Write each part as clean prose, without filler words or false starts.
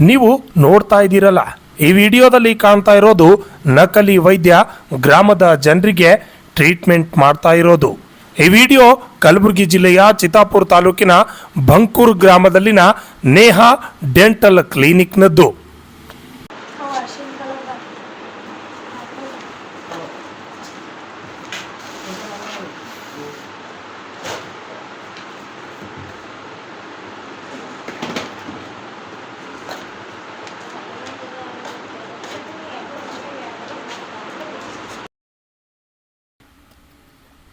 ನೀವು ನೋಡ್ತಾ ಇದ್ದೀರಲ್ಲ, ಈ ವಿಡಿಯೋದಲ್ಲಿ ಕಾಣ್ತಾ ಇರೋದು ನಕಲಿ ವೈದ್ಯ ಗ್ರಾಮದ ಜನರಿಗೆ ಟ್ರೀಟ್ಮೆಂಟ್ ಮಾಡ್ತಾ ಇರೋದು. ಈ ವಿಡಿಯೋ ಕಲಬುರಗಿ ಜಿಲ್ಲೆಯ ಚಿತ್ತಾಪುರ ತಾಲೂಕಿನ ಬಂಕೂರ್ ಗ್ರಾಮದಲ್ಲಿನ ನೇಹಾ ಡೆಂಟಲ್ ಕ್ಲಿನಿಕ್ನದ್ದು.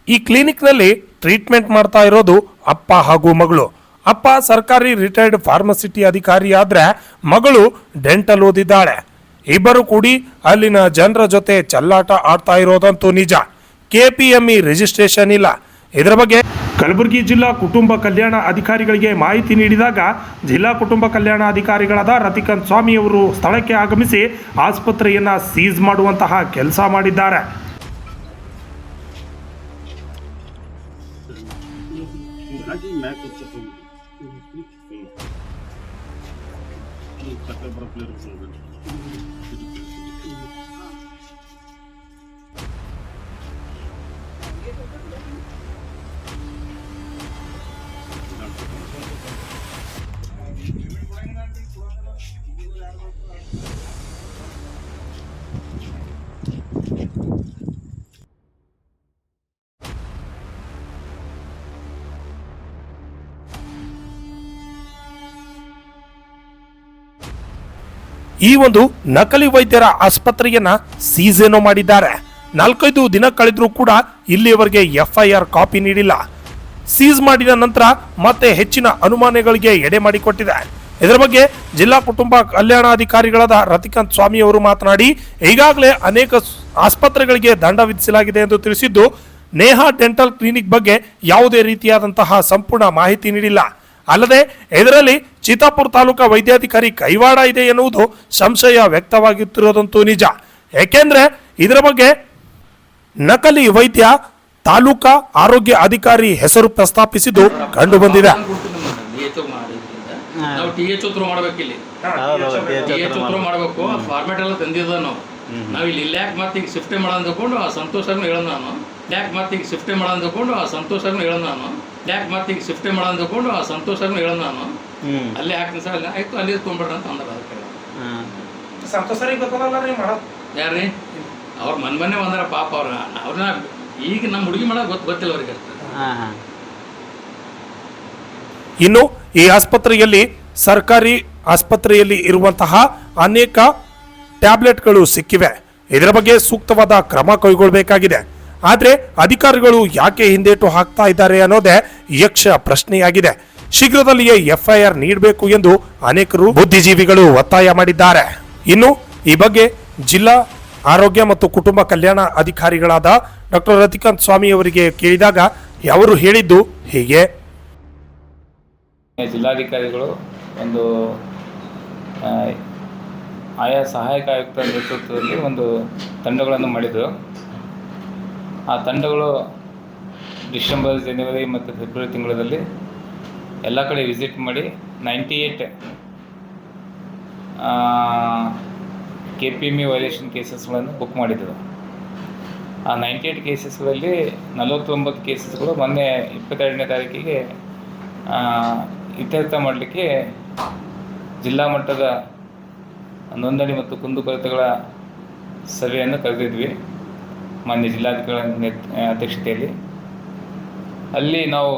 ಈ ಕ್ಲಿನಿಕ್ನಲ್ಲಿ ಟ್ರೀಟ್ಮೆಂಟ್ ಮಾಡ್ತಾ ಇರೋದು ಅಪ್ಪ ಹಾಗೂ ಮಗಳು. ಅಪ್ಪ ಸರ್ಕಾರಿ ರಿಟೈರ್ಡ್ ಫಾರ್ಮಸಿಟಿ ಅಧಿಕಾರಿ ಆದ್ರೆ ಮಗಳು ಡೆಂಟಲ್ ಓದಿದ್ದಾಳೆ. ಇಬ್ಬರು ಕೂಡಿ ಅಲ್ಲಿನ ಜನರ ಜೊತೆ ಚೆಲ್ಲಾಟ ಆಡ್ತಾ ಇರೋದಂತೂ ನಿಜ. KPME ರಿಜಿಸ್ಟ್ರೇಷನ್ ಇಲ್ಲ. ಇದರ ಬಗ್ಗೆ ಕಲಬುರಗಿ ಜಿಲ್ಲಾ ಕುಟುಂಬ ಕಲ್ಯಾಣ ಅಧಿಕಾರಿಗಳಿಗೆ ಮಾಹಿತಿ ನೀಡಿದಾಗ ಜಿಲ್ಲಾ ಕುಟುಂಬ ಕಲ್ಯಾಣ ಅಧಿಕಾರಿಗಳಾದ ರತಿಕಾಂತ್ ಸ್ವಾಮಿ ಅವರು ಸ್ಥಳಕ್ಕೆ ಆಗಮಿಸಿ ಆಸ್ಪತ್ರೆಯನ್ನ ಸೀಸ್ ಮಾಡುವಂತಹ ಕೆಲಸ ಮಾಡಿದ್ದಾರೆ. ಈ ಒಂದು ನಕಲಿ ವೈದ್ಯರ ಆಸ್ಪತ್ರೆಯನ್ನ ಸೀಸೇನೋ ಮಾಡಿದ್ದಾರೆ. 4-5 ದಿನ ಕಳೆದ್ರೂ ಕೂಡ ಇಲ್ಲಿಯವರೆಗೆ FIR ಕಾಪಿ ನೀಡಿಲ್ಲ. ಸೀಸ್ ಮಾಡಿದ ನಂತರ ಮತ್ತೆ ಹೆಚ್ಚಿನ ಅನುಮಾನಗಳಿಗೆ ಎಡೆ ಮಾಡಿಕೊಟ್ಟಿದೆ. ಇದರ ಬಗ್ಗೆ ಜಿಲ್ಲಾ ಕುಟುಂಬ ಕಲ್ಯಾಣಾಧಿಕಾರಿಗಳಾದ ರತಿಕಾಂತ್ ಸ್ವಾಮಿ ಅವರು ಮಾತನಾಡಿ, ಈಗಾಗಲೇ ಅನೇಕ ಆಸ್ಪತ್ರೆಗಳಿಗೆ ದಂಡ ವಿಧಿಸಲಾಗಿದೆ ಎಂದು ತಿಳಿಸಿದ್ದು, ನೇಹಾ ಡೆಂಟಲ್ ಕ್ಲಿನಿಕ್ ಬಗ್ಗೆ ಯಾವುದೇ ರೀತಿಯಾದಂತಹ ಸಂಪೂರ್ಣ ಮಾಹಿತಿ ನೀಡಿಲ್ಲ. ಅಲ್ಲದೆ ಇದರಲ್ಲಿ ಚಿತ್ತಾಪುರ ತಾಲೂಕಾ ವೈದ್ಯಾಧಿಕಾರಿ ಕೈವಾಡ ಇದೆ ಎನ್ನುವುದು ಸಂಶಯ ವ್ಯಕ್ತವಾಗುತ್ತಿರೋದಂತೂ ನಿಜ. ಏಕೆಂದ್ರೆ ಇದರ ಬಗ್ಗೆ ನಕಲಿ ವೈದ್ಯ ತಾಲೂಕಾ ಆರೋಗ್ಯ ಅಧಿಕಾರಿ ಹೆಸರು ಪ್ರಸ್ತಾಪಿಸಿದ್ದು ಕಂಡು ಬಂದಿದೆ. ನಾವು ಇಲ್ಲಿ ಯಾಕೆ ಮತ್ತೆ ಈಗ ಶಿಫ್ಟೇ ಮಾಡೋದು ಆ ಸಂತೋಷನೂ ಹೇಳೋದು ನಾನು ಯಾಕೆ ಮತ್ತೆ ಈಗ ಶಿಫ್ಟೇ ಮಾಡೋದು ಆ ಸಂತೋಷನೂ ಹೇಳೋದು ನಾನು ಯಾಕೆ ಮತ್ತೆ ಈಗ ಶಿಫ್ಟೇ ಮಾಡೋದು ಆ ಸಂತೋಷನೂ ಹೇಳೋದು ನಾನು ಅಲ್ಲೇ ಹಾಕ್ತೀನಿ ಸರ್ ಆಯ್ತು ಅಲ್ಲಿ ತೊಗೊಂಡ್ಬಿಡ್ರಿ ಅಂತ ಅಂದ್ರೆ ಅದಕ್ಕೆ ಯಾರ್ರೀ ಅವ್ರು ಮೊನ್ನೆ ಬಂದಾರ ಪಾಪ ಅವ್ರನ್ನ ಈಗ ನಮ್ಮ ಹುಡುಗಿ ಮಾಡೋದು ಗೊತ್ತಿಲ್ಲ ಅವ್ರಿಗೆ. ಇನ್ನು ಈ ಆಸ್ಪತ್ರೆಯಲ್ಲಿ ಸರ್ಕಾರಿ ಆಸ್ಪತ್ರೆಯಲ್ಲಿ ಇರುವಂತಹ ಅನೇಕ ಟ್ಯಾಬ್ಲೆಟ್ಗಳು ಸಿಕ್ಕಿವೆ. ಇದರ ಬಗ್ಗೆ ಸೂಕ್ತವಾದ ಕ್ರಮ ಕೈಗೊಳ್ಳಬೇಕಾಗಿದೆ. ಆದರೆ ಅಧಿಕಾರಿಗಳು ಯಾಕೆ ಹಿಂದೇಟು ಹಾಕ್ತಾ ಇದ್ದಾರೆ ಅನ್ನೋದೇ ಯಕ್ಷ ಪ್ರಶ್ನೆಯಾಗಿದೆ. ಶೀಘ್ರದಲ್ಲಿಯೇ FIR ನೀಡಬೇಕು ಎಂದು ಅನೇಕರು ಬುದ್ಧಿಜೀವಿಗಳು ಒತ್ತಾಯ ಮಾಡಿದ್ದಾರೆ. ಇನ್ನು ಈ ಬಗ್ಗೆ ಜಿಲ್ಲಾ ಆರೋಗ್ಯ ಮತ್ತು ಕುಟುಂಬ ಕಲ್ಯಾಣ ಅಧಿಕಾರಿಗಳಾದ ಡಾಕ್ಟರ್ ರತಿಕಾಂತ್ ಸ್ವಾಮಿ ಅವರಿಗೆ ಕೇಳಿದಾಗ ಅವರು ಹೇಳಿದ್ದು ಹೀಗೆ. ಜಿಲ್ಲಾಧಿಕಾರಿಗಳು ಒಂದು ಆಯಾ ಸಹಾಯಕ ಆಯುಕ್ತರ ನೇತೃತ್ವದಲ್ಲಿ ಒಂದು ತಂಡಗಳನ್ನು ಮಾಡಿದರು. ಆ ತಂಡಗಳು ಡಿಸೆಂಬರ್, ಜನವರಿ ಮತ್ತು ಫೆಬ್ರವರಿ ತಿಂಗಳಲ್ಲಿ ಎಲ್ಲ ಕಡೆ ವಿಸಿಟ್ ಮಾಡಿ 98 KPME ವೈಲೇಷನ್ ಕೇಸಸ್ಗಳನ್ನು ಬುಕ್ ಮಾಡಿದರು. ಆ 98 ಕೇಸಸ್ಗಳಲ್ಲಿ 49 ಕೇಸಸ್ಗಳು ಮೊನ್ನೆ 22ನೇ ತಾರೀಕಿಗೆ ಇತ್ಯರ್ಥ ಮಾಡಲಿಕ್ಕೆ ಜಿಲ್ಲಾ ಮಟ್ಟದ ನೋಂದಣಿ ಮತ್ತು ಕುಂದುಕೊರತೆಗಳ ಸಭೆಯನ್ನು ಕರೆದಿದ್ವಿ ಮಾನ್ಯ ಜಿಲ್ಲಾಧಿಕಾರಿಗಳ ಅಧ್ಯಕ್ಷತೆಯಲ್ಲಿ. ಅಲ್ಲಿ ನಾವು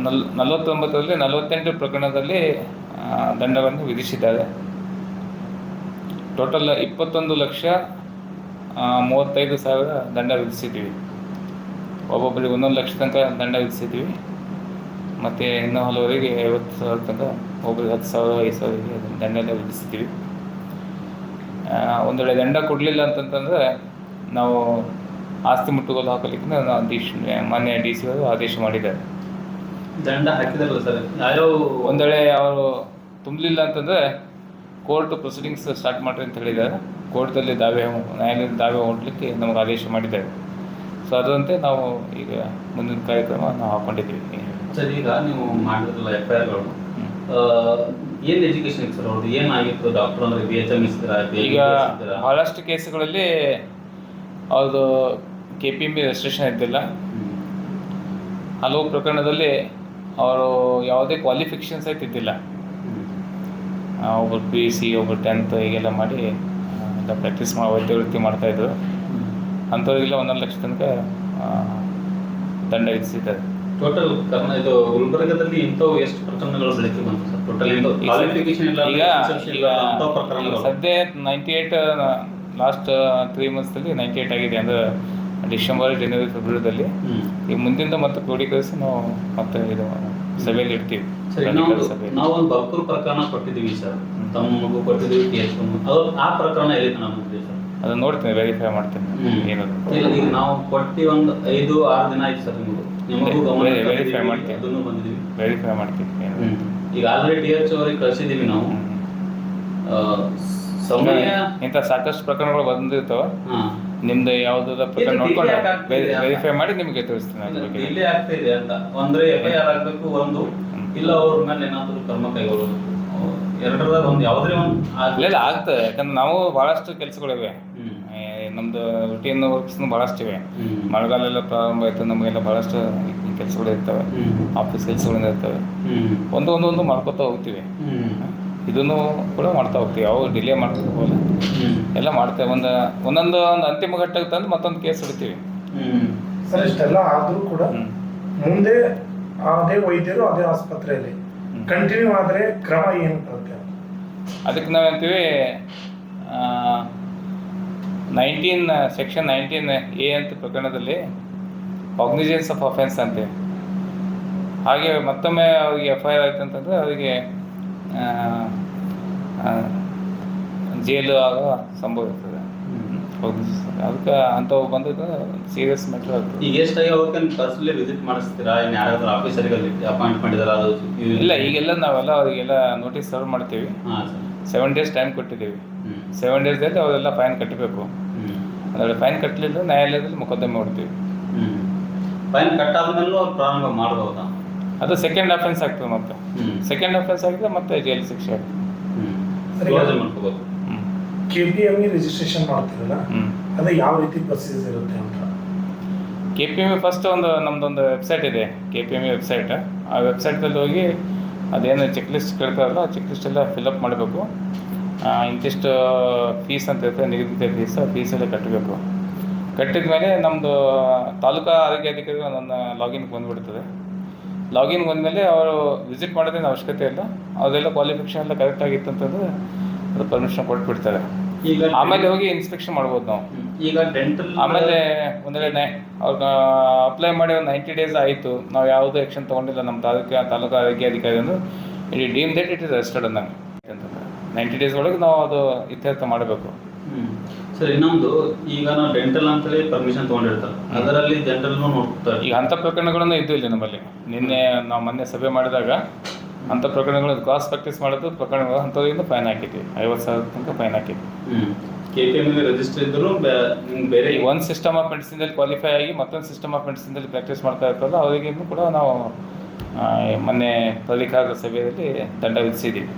49ರಲ್ಲಿ 48 ಪ್ರಕರಣದಲ್ಲಿ ದಂಡವನ್ನು ವಿಧಿಸಿದ್ದಾರೆ. ಟೋಟಲ್ 21,35,000 ದಂಡ ವಿಧಿಸಿದ್ದೀವಿ. ಒಬ್ಬೊಬ್ಬರಿಗೆ 1 ಲಕ್ಷ ತನಕ ದಂಡ ವಿಧಿಸಿದ್ವಿ. ಮತ್ತು ಇನ್ನೂ ಹಲವರಿಗೆ 50,000 ತನಕ, ಒಬ್ಬರಿಗೆ 10,000, 5,000ಗೆ ದಂಡ ವಿಧಿಸ್ತೀವಿ. ಒಂದು ವೇಳೆ ದಂಡ ಕೊಡಲಿಲ್ಲ ಅಂತಂತಂದರೆ ನಾವು ಆಸ್ತಿ ಮುಟ್ಟುಗೋಲು ಹಾಕಲಿಕ್ಕೆ ಮಾನ್ಯ DC ಅವರು ಆದೇಶ ಮಾಡಿದ್ದಾರೆ. ದಂಡ ಹಾಕಿದಾರಲ್ಲ ಸರ್, ಯಾವ್ಯಾವ ಒಂದು ವೇಳೆ ಅವರು ತುಂಬಲಿಲ್ಲ ಅಂತಂದರೆ ಕೋರ್ಟ್ ಪ್ರೊಸೀಡಿಂಗ್ಸ್ ಸ್ಟಾರ್ಟ್ ಮಾಡಿರಿ ಅಂತ ಹೇಳಿದ್ದಾರೆ. ಕೋರ್ಟಲ್ಲಿ ನ್ಯಾಯಾಲಯದ ದಾವೆ ಹೊರಡಲಿಕ್ಕೆ ನಮಗೆ ಆದೇಶ ಮಾಡಿದ್ದಾರೆ. ಸೊ ಅದರಂತೆ ನಾವು ಈಗ ಮುಂದಿನ ಕಾರ್ಯಕ್ರಮ ನಾವು ಹಾಕ್ಕೊಂಡಿದ್ದೀವಿ. ಸರ್, ಈಗ ನೀವು ಮಾಡಿದ್ರಲ್ಲ FIRಗಳು ಏನು ಎಜುಕೇಶನ್ ಇತ್ತು ಸರ್ ಅವ್ರದ್ದು, ಏನಾಗಿತ್ತು? ಡಾಕ್ಟರ್ ಅಂದ್ರೆ BHM ಇಸ್ತೀರಾ? ಈಗ ಬಹಳಷ್ಟು ಕೇಸುಗಳಲ್ಲಿ ಅವ್ರದ್ದು KPMB ರಿಜಿಸ್ಟ್ರೇಷನ್ ಇದ್ದಿಲ್ಲ. ಹಲವು ಪ್ರಕರಣದಲ್ಲಿ ಅವರು ಯಾವುದೇ ಕ್ವಾಲಿಫಿಕೇಷನ್ಸ್ ಇದ್ದಿಲ್ಲ. ಒಬ್ಬರು PUC, ಒಬ್ಬರು 10th ಹೀಗೆಲ್ಲ ಮಾಡಿ ಎಲ್ಲ ಪ್ರಾಕ್ಟೀಸ್ ವೈದ್ಯ ವೃತ್ತಿ ಮಾಡ್ತಾಯಿದ್ರು. ಅಂಥವ್ರಿಗೆಲ್ಲ 1.5 ಲಕ್ಷ ತನಕ ದಂಡ ವಿಧಿಸಿದ್ದಾರೆ. ಟೋಟಲ್ ಇದು ಗುಲ್ಬರ್ಗದಲ್ಲಿ ಇಂಥವು ಎಷ್ಟು ಪ್ರಕರಣಗಳು ಬೆಳಕಿಗೆ ಬಂತು ಸರ್? ಟೋಟಲ್ ಕ್ವಾಲಿಫಿಕೇಶನ್ ಇಲ್ಲ ಸದ್ಯ 98 ಲಾಸ್ಟ್ 3 ಮಂತ್ಸಲ್ಲಿ 98 ಆಗಿದೆ. ಅಂದರೆ ಡಿಸೆಂಬರ್, ಜನವರಿ, ಫೆಬ್ರವರಿದಲ್ಲಿ. ಈಗ ಮುಂದಿಂದ ಮತ್ತೆ ಕ್ರೋಢೀಕರಿಸಿ ನಾವು ಮತ್ತೆ ಇದು ಸಭೆಯಲ್ಲಿ ಇಡ್ತೀವಿ. ನಾವು ಒಂದು ಬರ್ಕೂರು ಪ್ರಕರಣ ಕೊಟ್ಟಿದ್ದೀವಿ ಸರ್, ತಮ್ಮಗೂ ಕೊಟ್ಟಿದ್ದೀವಿ TH1. ಅದು ಆ ಪ್ರಕರಣ ಎಲ್ಲಿ ತನಕ ಬಂದಿದೆ ಸರ್? ಅದನ್ನ ನೋಡ್ತೀನಿ, ವೆರಿಫೈ ಮಾಡ್ತೀನಿ ಏನದು. ಈಗ ನಾವು ಕೊಟ್ಟು ಒಂದು 5-6 ದಿನ ಆಯ್ತು ಸರ್. ನಿಮಗೂ ಗಮನ ವೆರಿಫೈ ಮಾಡ್ತೀವಿ, ಅದನ್ನು ಬಂದಿದ್ದೀವಿ, ವೆರಿಫೈ ಮಾಡ್ತೀವಿ. ಈಗ ಆಲ್ರೆಡಿ TH ಅವರಿಗೆ ಕಳಿಸಿದ್ದೀವಿ ನಾವು. ಸಮಯ ಇಂಥ ಸಾಕಷ್ಟು ಪ್ರಕರಣಗಳು ಬಂದಿರ್ತಾವ. ನಿಮ್ದು ಯಾವ್ದಾದ ಪ್ರಕರಣ ನೋಡ್ಕೊಂಡು ವೆರಿಫೈ ಮಾಡಿ ನಿಮಗೆ ತಿಳಿಸ್ತೀನಿ. ಡಿಲೇ ಆಗ್ತಾ ಇದೆ ಅಂತ ಅಂದ್ರೆ FIR ಆಗಬೇಕು ಒಂದು, ಇಲ್ಲ ಅವ್ರ ಮೇಲೆ ಏನಾದರೂ ಕ್ರಮ ಕೈಗೊಳ್ಳೋದು. ಎರಡರದಾಗ ಒಂದು ಯಾವುದೇ ಒಂದು ಇಲ್ಲ ಆಗ್ತದೆ. ಯಾಕಂದ್ರೆ ನಾವು ಬಹಳಷ್ಟು ಕೆಲಸಗಳಿವೆ, ನಮ್ದು ರುಟೀನ್ ವರ್ಕ್ಸ್ ಬಹಳಷ್ಟು ಇವೆ. ಮಳೆಗಾಲ ಎಲ್ಲ ಪ್ರಾರಂಭ ಆಯ್ತು, ನಮಗೆಲ್ಲ ಬಹಳಷ್ಟು ಕೆಲಸಗಳು ಇರ್ತವೆ, ಆಫೀಸ್ ಕೆಲಸಗಳಿಂದ ಇರ್ತವೆ. ಒಂದು ಮಾಡ್ಕೊತಾ ಹೋಗ್ತೀವಿ. ಇದನ್ನು ಕೂಡ ಮಾಡ್ತಾ ಹೋಗ್ತೀವಿ, ಯಾವ ಡಿಲೇ ಮಾಡ್ತಾ ಹೋಗಲ್ಲ, ಎಲ್ಲ ಮಾಡ್ತೇವೆ. ಒಂದೊಂದು ಅಂತಿಮ ಘಟ್ಟಕ್ಕೆ ತಂದು ಮತ್ತೊಂದು ಕೇಸ್ ಹಿಡ್ತೀವಿ ಸರ್. ಇಷ್ಟೆಲ್ಲ ಆದರೂ ಕೂಡ ಮುಂದೆ ಅದೇ ವೈದ್ಯರು ಅದೇ ಆಸ್ಪತ್ರೆಯಲ್ಲಿ ಕಂಟಿನ್ಯೂ ಆದರೆ ಕ್ರಮ ಏನು ಬರುತ್ತೆ? ಅದಕ್ಕೆ ನಾವಂತೀವಿ ಸೆಕ್ಷನ್ 19A ಅಂತ ಪ್ರಕರಣದಲ್ಲಿ ಕಾಗ್ನಿಜೆನ್ಸ್ ಆಫ್ ಅಫೆನ್ಸ್ ಅಂತೀವಿ. ಹಾಗೆ ಮತ್ತೊಮ್ಮೆ ಅವ್ರಿಗೆ FIR ಆಯ್ತು ಅಂತಂದರೆ ಅವರಿಗೆ ಜೈಲು ಆಗೋ ಸಂಭವ ಇರ್ತದೆ. ಅದಕ್ಕೆ ಅಂಥವು ಬಂದದ್ದು ಸೀರಿಯಸ್ ಮ್ಯಾಟ್ರ್ ಆಗ್ತದೆ. ಈಗ ಎಷ್ಟಾಗಿ ಅವ್ರಿಗೆ ಪರ್ಸನಲಿ ವಿಸಿಟ್ ಮಾಡಿಸ್ತೀರಾ? ಇನ್ನು ಯಾರಾದ್ರೂ ಆಫೀಸರಿಗೆ ಅಪಾಯಿಂಟ್ ಮಾಡಿದಾರ? ಅದು ಇಲ್ಲ, ಈಗೆಲ್ಲ ನಾವೆಲ್ಲ ಅವರಿಗೆಲ್ಲ ನೋಟಿಸ್ ಸರ್ವ್ ಮಾಡ್ತೀವಿ. 7 days ಟೈಮ್ ಕೊಟ್ಟಿದ್ದೀವಿ. 7 daysದಲ್ಲಿ ಅವರೆಲ್ಲ ಫೈನ್ ಕಟ್ಟಬೇಕು. ಅದರಲ್ಲಿ ಫೈನ್ ಕಟ್ಟಲಿಲ್ಲ ನ್ಯಾಯಾಲಯದಲ್ಲಿ ಮೊಕದ್ದಮೆ ಮಾಡ್ತೀವಿ. ಫೈನ್ ಕಟ್ಟಾದ್ಮೇಲೂ ಅವ್ರು ಪ್ರಾರಂಭ ಮಾಡ್ಬೋದಾ? ಅದು ಸೆಕೆಂಡ್ ಅಫೆನ್ಸ್ ಆಗ್ತದೆ. ಮತ್ತೆ ಸೆಕೆಂಡ್ ಅಫೆನ್ಸ್ ಆಗಿದ್ರೆ ಮತ್ತೆ ಜೈಲು ಶಿಕ್ಷೆ ಆಗ್ತದೆ. ಮಾಡ್ಕೋಬೋದು. KPMB ರಿಜಿಸ್ಟ್ರೇಷನ್ ಮಾಡ್ತೀರಲ್ಲ, ಅದು ಯಾವ ರೀತಿ ಪ್ರೊಸೀಜರ್ ಇರುತ್ತೆ ಅಂತ? KPMB ಫಸ್ಟ್ ನಮ್ದೊಂದು ವೆಬ್ಸೈಟ್ ಇದೆ, KPMB ವೆಬ್ಸೈಟ್. ಆ ವೆಬ್ಸೈಟಲ್ಲಿ ಹೋಗಿ ಅದೇನು ಚೆಕ್ ಲಿಸ್ಟ್ ಕೇಳ್ತಾರಲ್ಲ, ಆ ಚೆಕ್ ಲಿಸ್ಟ್ ಎಲ್ಲ ಫಿಲ್ಅಪ್ ಮಾಡಬೇಕು. ಇಂತಿಷ್ಟು ಫೀಸ್ ಅಂತ ಇರುತ್ತೆ, ನಿಗದಿತ ಫೀಸೆಲ್ಲ ಕಟ್ಟಬೇಕು. ಕಟ್ಟಿದ ಮೇಲೆ ನಮ್ಮದು ತಾಲೂಕಾ ಆರೋಗ್ಯಾಧಿಕಾರಿ ನನ್ನ ಲಾಗಿನ್ಗೆ ಬಂದುಬಿಡ್ತದೆ. ಲಾಗಿನ್ ಬಂದಮೇಲೆ ಅವರು ವಿಸಿಟ್ ಮಾಡೋದೇನು ಅವಶ್ಯಕತೆ ಇಲ್ಲ. ಅದೆಲ್ಲ ಕ್ವಾಲಿಫಿಕೇಷನ್ ಎಲ್ಲ ಕರೆಕ್ಟ್ ಆಗಿತ್ತು ಅಂತಂದರೆ ಅದು ಪರ್ಮಿಷನ್ ಕೊಟ್ಬಿಡ್ತಾರೆ. ಈಗ ಆಮೇಲೆ ಹೋಗಿ ಇನ್ಸ್ಪೆಕ್ಷನ್ ಮಾಡ್ಬೋದು ನಾವು. ಈಗ ಡೆಂಟಲ್ ಆಮೇಲೆ ಒಂದೆರಡನೇ ಅವ್ರಿಗೆ ಅಪ್ಲೈ ಮಾಡಿ ಒಂದು 90 days ಆಯಿತು, ನಾವು ಯಾವುದೇ ಆ್ಯಕ್ಷನ್ ತೊಗೊಂಡಿಲ್ಲ ನಮ್ಮ ತಾಲೂಕು ಆರೋಗ್ಯಾಧಿಕಾರಿ ಅಂದ್ರೆ deem that it is arrested ಅಂದಂಗೆ. 90 days ಒಳಗೆ ನಾವು ಅದು ಇತ್ಯರ್ಥ ಮಾಡಬೇಕು. ಸರ್, ಇನ್ನೊಂದು, ಈಗ ನಾವು ಡೆಂಟಲ್ ಅಂತೇಳಿ ಪರ್ಮಿಷನ್ ತೊಗೊಂಡಿರ್ತಾರೆ, ಅದರಲ್ಲಿ ಜನರಲ್ನು ನೋಡ್ತಾರೆ. ಈಗ ಅಂಥ ಪ್ರಕರಣಗಳನ್ನು ಇದ್ದು ಇಲ್ಲಿ ನಮ್ಮಲ್ಲಿ. ನಾವು ಮೊನ್ನೆ ಸಭೆ ಮಾಡಿದಾಗ ಅಂಥ ಪ್ರಕರಣಗಳು ಕ್ರಾಸ್ ಪ್ರಾಕ್ಟೀಸ್ ಮಾಡೋದು ಪ್ರಕರಣಗಳು ಅಂಥದ್ರಿಂದ ಫೈನ್ ಹಾಕಿದ್ವಿ. 50,000 ತನಕ ಫೈನ್ ಹಾಕಿದ್ವಿ. KPMB ರಿಜಿಸ್ಟರ್ ಇದ್ದರೂ ಬೇರೆ ಒಂದು ಸಿಸ್ಟಮ್ ಆಫ್ ಮೆಡಿಸಿನ್ದಲ್ಲಿ ಕ್ವಾಲಿಫೈ ಆಗಿ ಮತ್ತೊಂದು ಸಿಸ್ಟಮ್ ಆಫ್ ಮೆಡಿಸಿನ್ದಲ್ಲಿ ಪ್ರಾಕ್ಟೀಸ್ ಮಾಡ್ತಾ ಇರ್ತಲ್ಲ, ಅವರಿಗೂ ಕೂಡ ನಾವು ಮೊನ್ನೆ ಪ್ರಾಧಿಕಾರದ ಸಭೆಯಲ್ಲಿ ದಂಡ ವಿಧಿಸಿದ್ದೀವಿ.